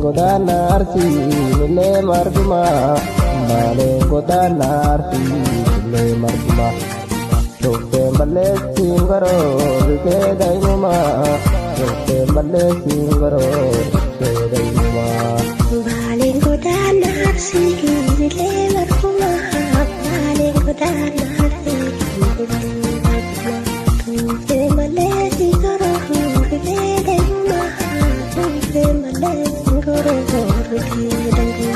godana arsi le marguma bale godana arsi le marguma Jokte balle singaro rike daimuma Jokte balle singaro rike daimuma bale godana arsi le marguma bale godana arsi le marguma Jokte balle singaro rike daimuma Jokte balle singaro rike daimuma